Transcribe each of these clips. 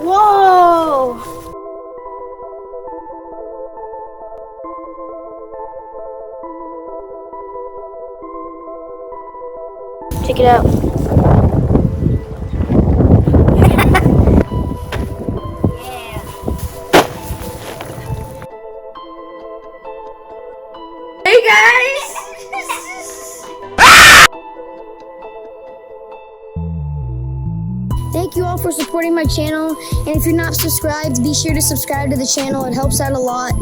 Whoa! Check it out. Yeah. Hey guys! Thank you all for supporting my channel, and if you're not subscribed, be sure to subscribe to the channel. It helps out a lot.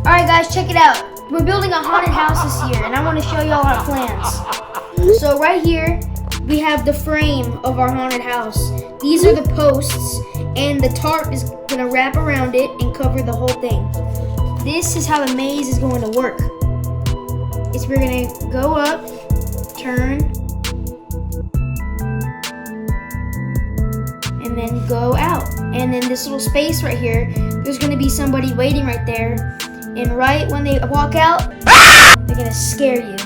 Alright guys, check it out. We're building a haunted house this year, and I want to show y'all our plans. So right here, we have the frame of our haunted house. These are the posts, and the tarp is going to wrap around it and cover the whole thing. This is how the maze is going to work. We're going to go up, turn, and then go out. And then this little space right here, there's going to be somebody waiting right there. And right when they walk out, they're going to scare you.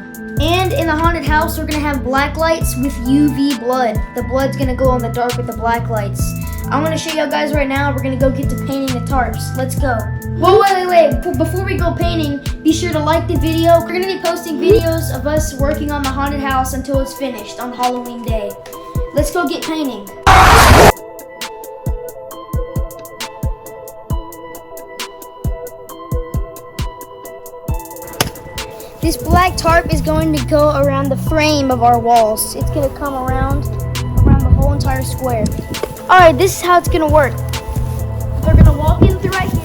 And in the haunted house, we're going to have black lights with UV blood. The blood's going to go in the dark with the black lights. I'm going to show y'all guys right now. We're going to go get to painting the tarps. Let's go. Whoa, wait. Before we go painting, be sure to like the video. We're going to be posting videos of us working on the haunted house until it's finished on Halloween day. Let's go get painting. This black tarp is going to go around the frame of our walls. It's going to come around the whole entire square. Alright, this is how it's going to work. They're going to walk in through right here.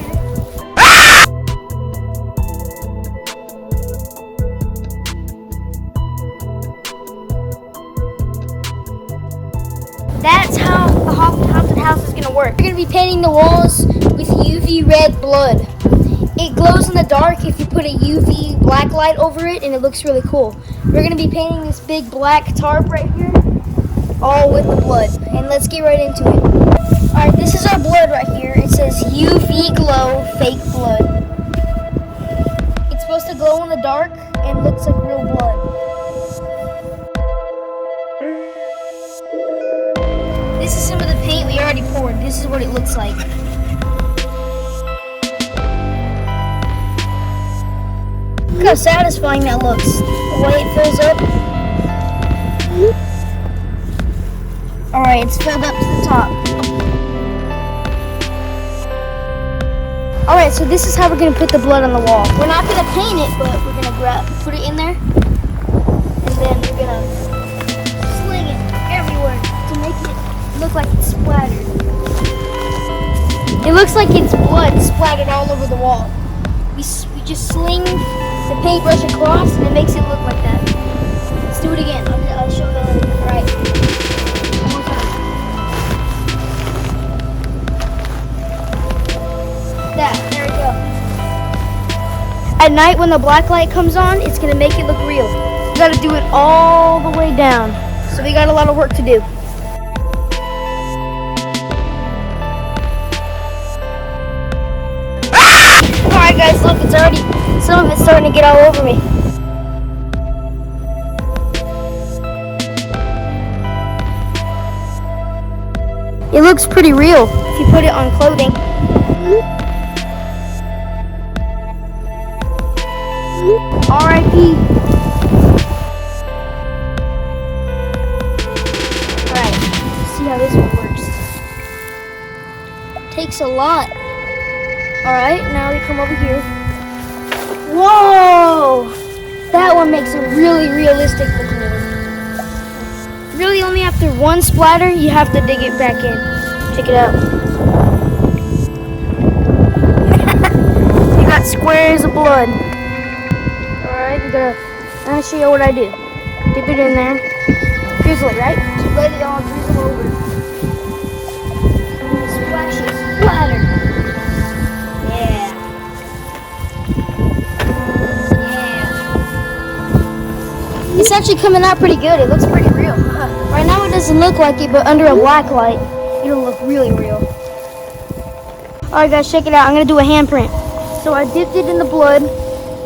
That's how the haunted house is going to work. We're going to be painting the walls with UV red blood. It glows in the dark if you put a UV black light over it, and it looks really cool. We're going to be painting this big black tarp right here, all with the blood. And let's get right into it. Alright, this is our blood right here. It says UV glow fake blood. It's supposed to glow in the dark and looks like real blood. This is some of the paint we already poured. This is what it looks like. Look how satisfying that looks. The way it fills up. Alright, it's filled up to the top. Alright, so this is how we're going to put the blood on the wall. We're not going to paint it, but we're going to put it in there. And then we're going to sling it everywhere to make it look like it's splattered. It looks like it's blood splattered all over the wall. We just sling the paintbrush across and it makes it look like that. Let's do it again. I'll show you. Alright. One more time. There we go. At night when the black light comes on, it's going to make it look real. We got to do it all the way down. So we got a lot of work to do. Alright guys, look, some of it's starting to get all over me. It looks pretty real if you put it on clothing. R.I.P. Alright, let's see how this one works. Takes a lot. Alright, now we come over here. Whoa! That one makes it really realistic looking. Really only after one splatter, you have to dig it back in. Check it out. You got squares of blood. Alright, I'm gonna show you what I do. Dip it in there. Drizzle it, right? Just let it all drizzle over. And it splashes. Splatter. It's actually coming out pretty good. It looks pretty real. Right now it doesn't look like it, but under a black light, it'll look really real. Alright guys, check it out. I'm going to do a handprint. So I dipped it in the blood.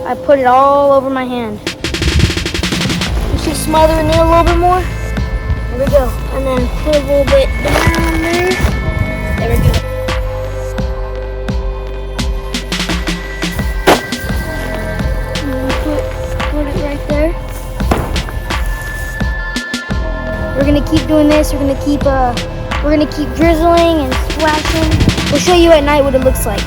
I put it all over my hand. You should smother it in a little bit more. There we go. And then put a little bit down there. We're gonna keep doing this. We're gonna keep drizzling and splashing. We'll show you at night what it looks like.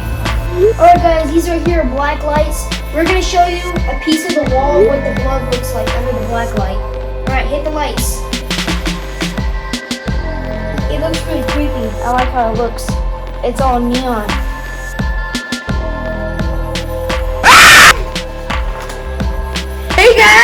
Alright guys, these are here black lights. We're gonna show you a piece of the wall of what the blood looks like under the black light. Alright, hit the lights. It looks really creepy. I like how it looks. It's all neon. Hey guys!